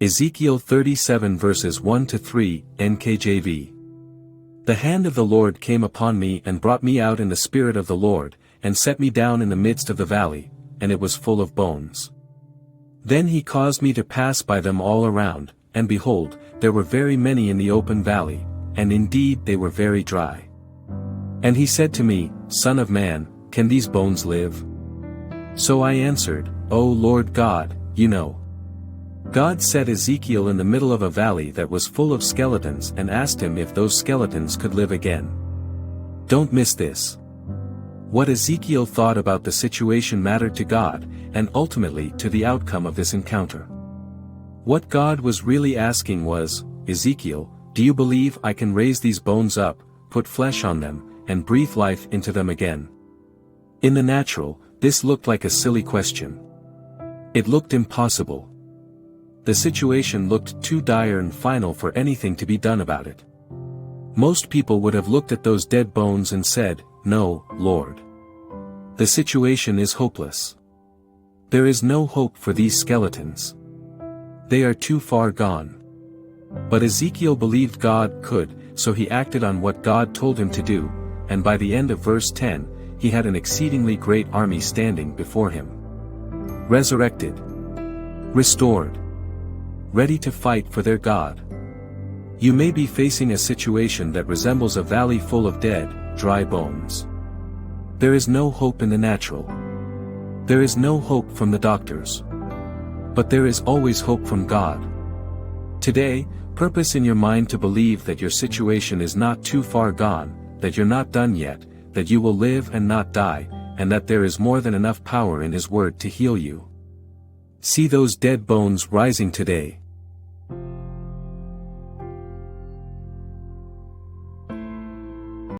Ezekiel 37 verses 1-3, NKJV. The hand of the Lord came upon me and brought me out in the spirit of the Lord, and set me down in the midst of the valley, and it was full of bones. Then he caused me to pass by them all around, and behold, there were very many in the open valley, and indeed they were very dry. And he said to me, Son of man, can these bones live? So I answered, O Lord God, you know. God set Ezekiel in the middle of a valley that was full of skeletons and asked him if those skeletons could live again. Don't miss this. What Ezekiel thought about the situation mattered to God, and ultimately to the outcome of this encounter. What God was really asking was, Ezekiel, do you believe I can raise these bones up, put flesh on them, and breathe life into them again? In the natural, this looked like a silly question. It looked impossible. The situation looked too dire and final for anything to be done about it. Most people would have looked at those dead bones and said, No, Lord. The situation is hopeless. There is no hope for these skeletons. They are too far gone. But Ezekiel believed God could, so he acted on what God told him to do, and by the end of verse 10, he had an exceedingly great army standing before him. Resurrected. Restored. Ready to fight for their God. You may be facing a situation that resembles a valley full of dead, dry bones. There is no hope in the natural. There is no hope from the doctors. But there is always hope from God. Today, purpose in your mind to believe that your situation is not too far gone, that you're not done yet, that you will live and not die, and that there is more than enough power in His Word to heal you. See those dead bones rising today.